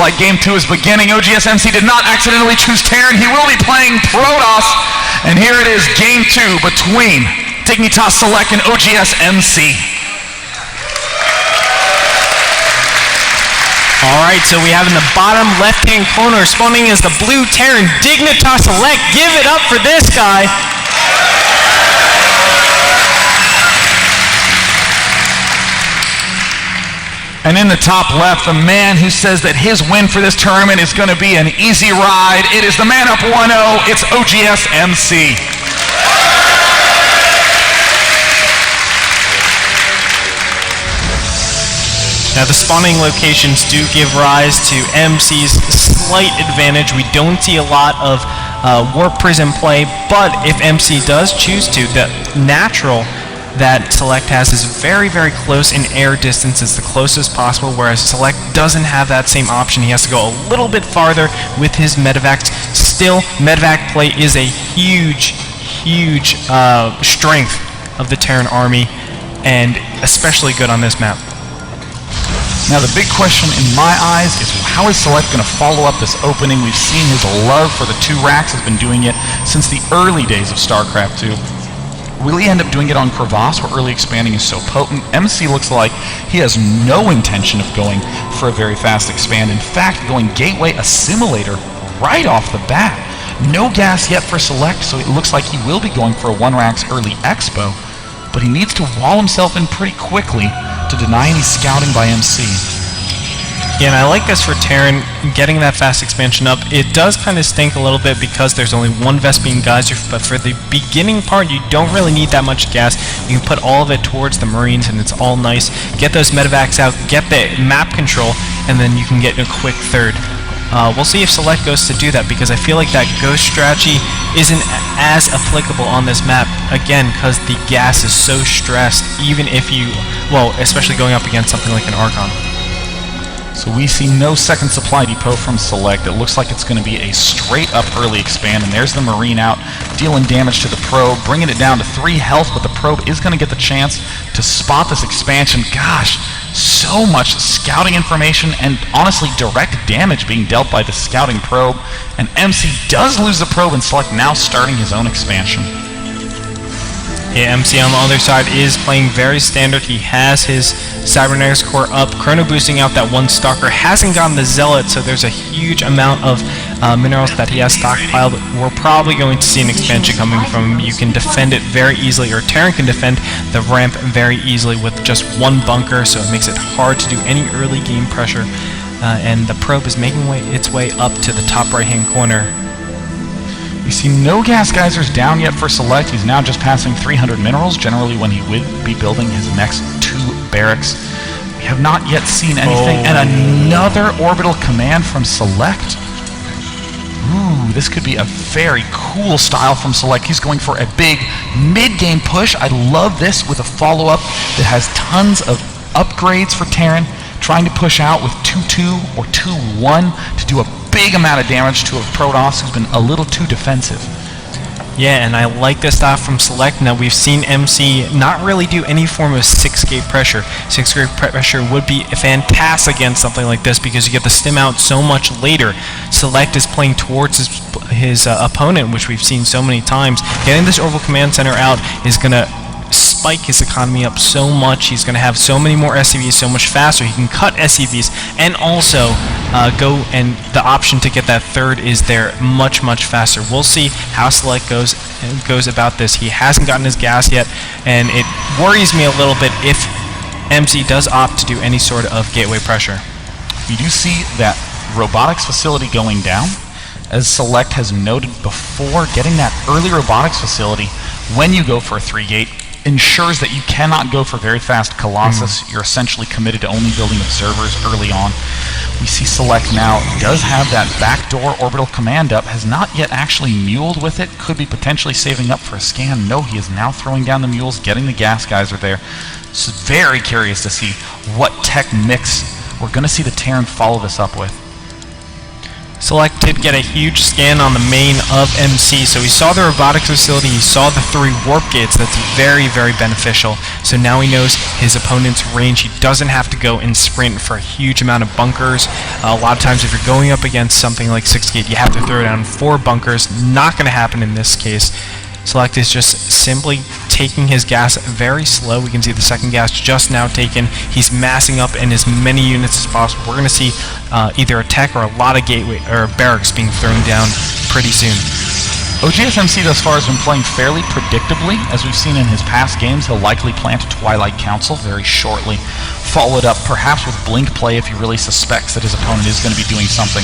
like game 2 is beginning. OGS MC did not accidentally choose Terran. He will be playing Protoss. And here it is, game 2 between Dignitas Select and OGS MC. Alright, so we have in the bottom left-hand corner, spawning as the blue Terran, Dignitas Select. Give it up for this guy. And in the top left, the man who says that his win for this tournament is going to be an easy ride. It is the man up 1-0. It's OGS MC. Now the spawning locations do give rise to MC's slight advantage. We don't see a lot of Warp Prism play, but if MC does choose to, the natural that Select has is very, very close in air distance. It's the closest possible, whereas Select doesn't have that same option. He has to go a little bit farther with his medevacs. Still, medevac play is a huge, huge strength of the Terran army, and especially good on this map. Now the big question in my eyes is how is Select going to follow up this opening? We've seen his love for the 2 racks, has been doing it since the early days of StarCraft 2. Will he end up doing it on Crevasse, where early expanding is so potent? MC looks like he has no intention of going for a very fast expand. In fact, going Gateway Assimilator right off the bat. No gas yet for Select, so it looks like he will be going for a 1-racks early Expo, but he needs to wall himself in pretty quickly to deny any scouting by MC. Yeah, and I like this for Terran, getting that fast expansion up. It does kind of stink a little bit because there's only 1 Vespene Geyser, but for the beginning part, you don't really need that much gas. You can put all of it towards the Marines, and it's all nice. Get those medevacs out, get the map control, and then you can get a quick third. We'll see if Select goes to do that, because I feel like that ghost strategy isn't as applicable on this map, again, because the gas is so stressed, even if you, well, especially going up against something like an Archon. So we see no second supply depot from Select. It looks like it's going to be a straight-up early expand, and there's the Marine out, dealing damage to the probe, bringing it down to 3 health, but the probe is going to get the chance to spot this expansion. Gosh, so much scouting information and, honestly, direct damage being dealt by the scouting probe, and MC does lose the probe, and Select now starting his own expansion. Yeah, MC on the other side is playing very standard. He has his Cybernetics core up, chrono boosting out that 1 Stalker, hasn't gotten the Zealot, so there's a huge amount of minerals that he has stockpiled. We're probably going to see an expansion coming from him. You can defend it very easily, or Terran can defend the ramp very easily with just 1 bunker, so it makes it hard to do any early game pressure. And the probe is making its way up to the top right-hand corner. We see no gas geysers down yet for Select. He's now just passing 300 minerals, generally when he would be building his next 2 barracks. We have not yet seen anything, and another orbital command from Select. Ooh, this could be a very cool style from Select. He's going for a big mid-game push. I love this with a follow-up that has tons of upgrades for Terran, trying to push out with 2-2 or 2-1 to do a big amount of damage to a Protoss who's been a little too defensive. Yeah, and I like this style from Select. Now, we've seen MC not really do any form of 6-gate pressure. 6-gate pressure would be fantastic against something like this because you get the stim out so much later. Select is playing towards his opponent, which we've seen so many times. Getting this Orbital Command Center out is going to spike his economy up so much. He's going to have so many more SCVs so much faster. He can cut SCVs and also go, and the option to get that third is there much, much faster. We'll see how Select goes about this. He hasn't gotten his gas yet, and it worries me a little bit if MC does opt to do any sort of gateway pressure. You do see that robotics facility going down. As Select has noted before, getting that early robotics facility when you go for a 3-gate ensures that you cannot go for very fast Colossus. You're essentially committed to only building observers early on. We see Select now does have that backdoor orbital command up, has not yet actually muled with it, could be potentially saving up for a scan. No, he is now throwing down the mules, getting the gas geyser there. So very curious to see what tech mix we're going to see the Terran follow this up with. Select did get a huge scan on the main of MC, so he saw the robotics facility, he saw the 3 warp gates. That's very, very beneficial. So now he knows his opponent's range. He doesn't have to go and sprint for a huge amount of bunkers. A lot of times if you're going up against something like 6 gate, you have to throw down 4 bunkers. Not going to happen in this case. Select is just simply taking his gas very slow. We can see the second gas just now taken. He's massing up in as many units as possible. We're going to see either a tech or a lot of gateway or barracks being thrown down pretty soon. OGSMC thus far has been playing fairly predictably. As we've seen in his past games, he'll likely plant a Twilight Council very shortly, followed up perhaps with Blink play if he really suspects that his opponent is going to be doing something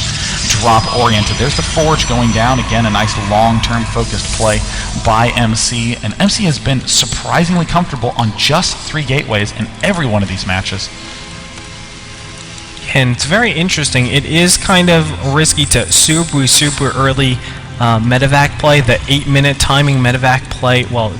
drop-oriented. There's the Forge going down. Again, a nice long-term focused play by MC, and MC has been surprisingly comfortable on just 3 gateways in every one of these matches. And it's very interesting. It is kind of risky to super early medevac play, the 8-minute timing medevac play, well,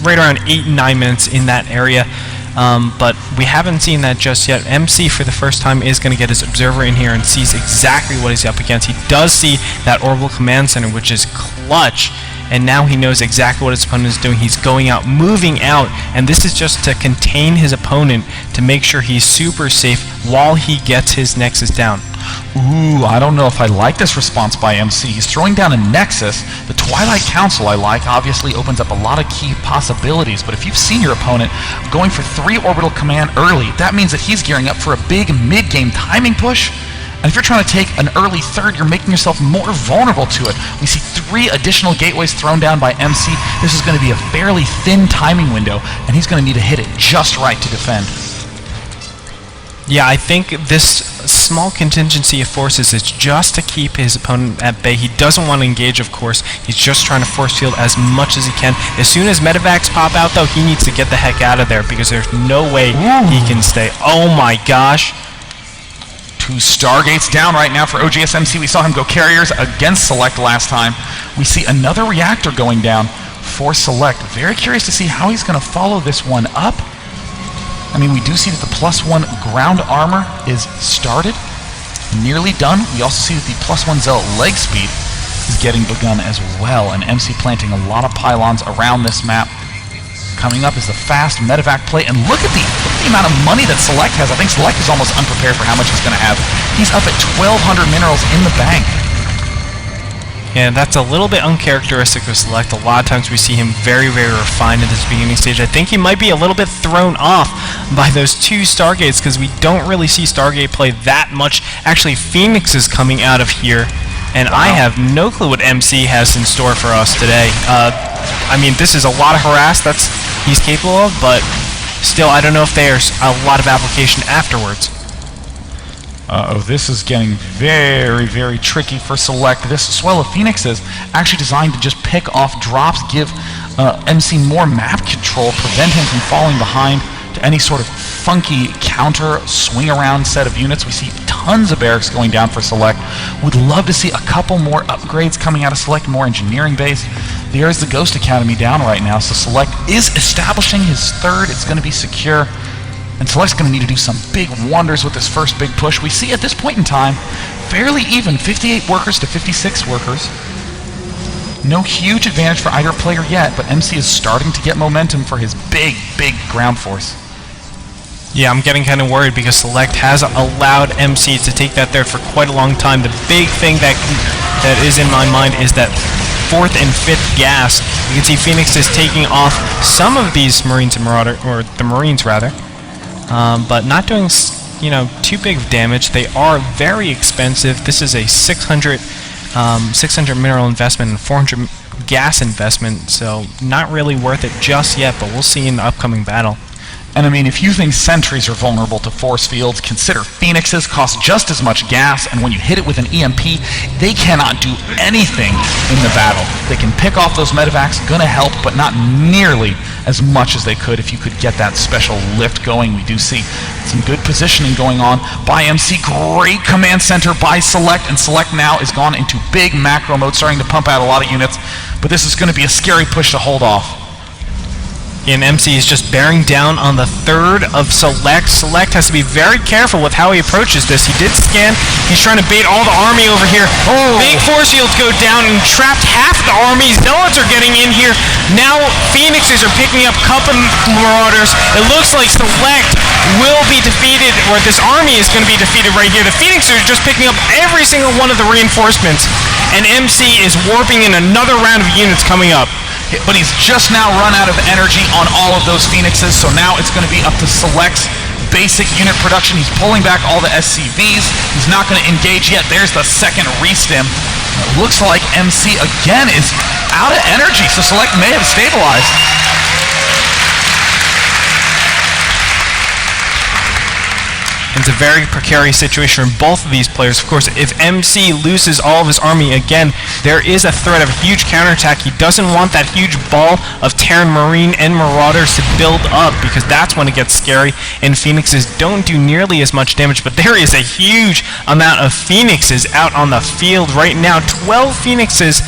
right around 8 and 9 minutes in that area. But we haven't seen that just yet. MC for the first time is going to get his observer in here and sees exactly what he's up against. He does see that orbital command center, which is clutch, and now he knows exactly what his opponent is doing. He's going out, moving out, and this is just to contain his opponent, to make sure he's super safe while he gets his Nexus down. Ooh, I don't know if I like this response by MC. He's throwing down a Nexus. The Twilight Council I like obviously opens up a lot of key possibilities, but if you've seen your opponent going for 3 orbital command early, that means that he's gearing up for a big mid-game timing push. And if you're trying to take an early third, you're making yourself more vulnerable to it. We see 3 additional gateways thrown down by MC. This is going to be a fairly thin timing window, and he's going to need to hit it just right to defend. Yeah, I think this small contingency of forces is just to keep his opponent at bay. He doesn't want to engage, of course. He's just trying to force field as much as he can. As soon as medevacs pop out, though, he needs to get the heck out of there because there's no way he can stay. Oh my gosh. 2 Stargates down right now for OGSMC. We saw him go carriers against Select last time. We see another reactor going down for Select. Very curious to see how he's going to follow this one up. I mean, we do see that the +1 ground armor is started, nearly done. We also see that the +1 Zealot leg speed is getting begun as well, and MC planting a lot of pylons around this map. Coming up is the fast medevac play, and look at the amount of money that Select has. I think Select is almost unprepared for how much he's going to have. He's up at 1,200 minerals in the bank. And that's a little bit uncharacteristic of Select. A lot of times we see him very refined at this beginning stage. I think he might be a little bit thrown off by those 2 Stargates because we don't really see Stargate play that much. Actually, Phoenix is coming out of here, and wow. I have no clue what MC has in store for us today. I mean, this is a lot of harass that's he's capable of, but still, I don't know if there's a lot of application afterwards. This is getting very tricky for Select. This swell of Phoenix is actually designed to just pick off drops, give MC more map control, prevent him from falling behind to any sort of funky counter swing around set of units. We see tons of barracks going down for Select. Would love to see a couple more upgrades coming out of Select, more engineering based. There's the Ghost Academy down right now, so Select is establishing his third. It's going to be secure. And Select's going to need to do some big wonders with this first big push. We see at this point in time, fairly even, 58 workers to 56 workers. No huge advantage for either player yet, but MC is starting to get momentum for his big ground force. Yeah, I'm getting kind of worried because Select has allowed MC to take that there for quite a long time. The big thing that is in my mind is that 4th and 5th gas. You can see Phoenix is taking off some of these Marines and Marauder, or the Marines rather. But not doing, too big of damage. They are very expensive. This is a 600 mineral investment and 400 gas investment, so not really worth it just yet, but we'll see in the upcoming battle. And I mean, if you think sentries are vulnerable to force fields, consider Phoenixes cost just as much gas, and when you hit it with an EMP, they cannot do anything in the battle. They can pick off those medevacs, gonna help, but not nearly as much as they could if you could get that special lift going. We do see some good positioning going on by MC. Great command center by Select, and Select now is gone into big macro mode, starting to pump out a lot of units, but this is gonna be a scary push to hold off. And MC is just bearing down on the third of Select. Select has to be very careful with how he approaches this. He did scan. He's trying to bait all the army over here. Oh. Big force shields go down and trapped half the army. Zealots are getting in here. Now Phoenixes are picking up couple Marauders. It looks like Select will be defeated, or this army is going to be defeated right here. The Phoenixes are just picking up every single one of the reinforcements, and MC is warping in another round of units coming up. But he's just now run out of energy on all of those Phoenixes, so now it's going to be up to Select's basic unit production. He's pulling back all the SCVs. He's not going to engage yet. There's the second restim. It looks like MC again is out of energy, so Select may have stabilized. It's a very precarious situation for both of these players. Of course, if MC loses all of his army again, there is a threat of a huge counterattack. He doesn't want that huge ball of Terran Marine and Marauders to build up, because that's when it gets scary, and Phoenixes don't do nearly as much damage. But there is a huge amount of Phoenixes out on the field right now. 12 Phoenixes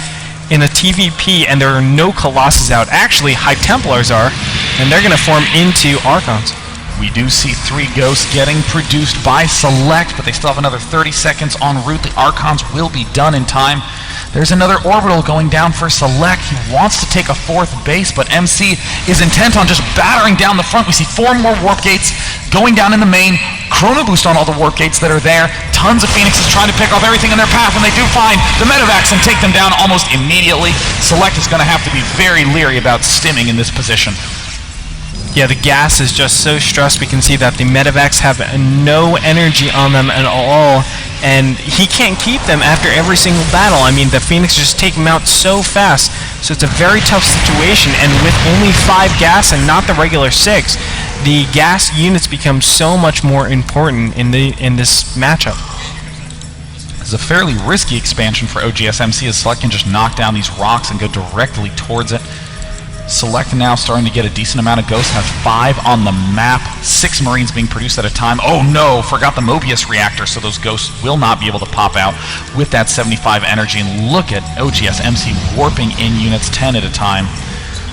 in a TVP, and there are no Colossus out. Actually, High Templars are, and they're going to form into Archons. We do see 3 Ghosts getting produced by Select, but they still have another 30 seconds en route. The Archons will be done in time. There's another orbital going down for Select. He wants to take a 4th base, but MC is intent on just battering down the front. We see 4 more warp gates going down in the main. Chrono boost on all the warp gates that are there. Tons of Phoenixes trying to pick off everything in their path, and they do find the medevacs and take them down almost immediately. Select is going to have to be very leery about stimming in this position. Yeah, the gas is just so stressed. We can see that the medevacs have no energy on them at all, and he can't keep them after every single battle. I mean, the Phoenix just take him out so fast, so it's a very tough situation, and with only 5 gas and not the regular 6, the gas units become so much more important in this matchup. It's a fairly risky expansion for OGSMC, as Select can just knock down these rocks and go directly towards it. Select now starting to get a decent amount of Ghosts, has 5 on the map, 6 Marines being produced at a time. Oh no, forgot the Mobius reactor, so those Ghosts will not be able to pop out with that 75 energy. And look at OGSMC warping in units 10 at a time.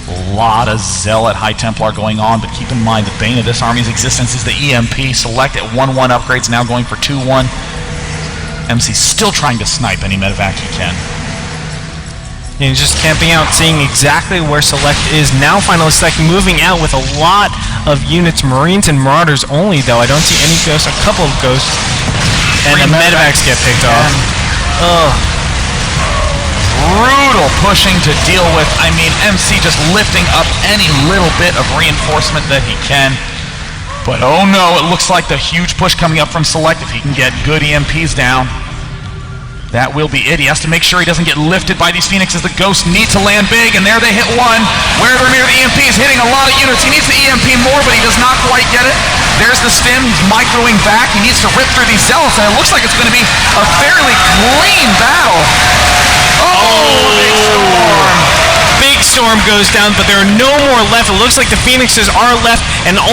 A lot of Zealot High Templar going on, but keep in mind the bane of this army's existence is the EMP. Select at 1-1 upgrades, now going for 2-1. MC still trying to snipe any medevac he can. And just camping out, seeing exactly where Select is. Now finally Select moving out with a lot of units, Marines and Marauders only, though. I don't see any Ghosts, a couple of Ghosts. And the medevacs get picked off. Ugh. Brutal pushing to deal with. I mean, MC just lifting up any little bit of reinforcement that he can. But oh no, it looks like the huge push coming up from Select. If he can get good EMPs down, that will be it. He has to make sure he doesn't get lifted by these Phoenixes. The Ghosts need to land big, and there they hit one. Where they're near the EMP is hitting a lot of units. He needs the EMP more, but he does not quite get it. There's the stim. He's microing back. He needs to rip through these Zealots, and it looks like it's going to be a fairly clean battle. Oh, big storm. Big storm goes down, but there are no more left. It looks like the Phoenixes are left, and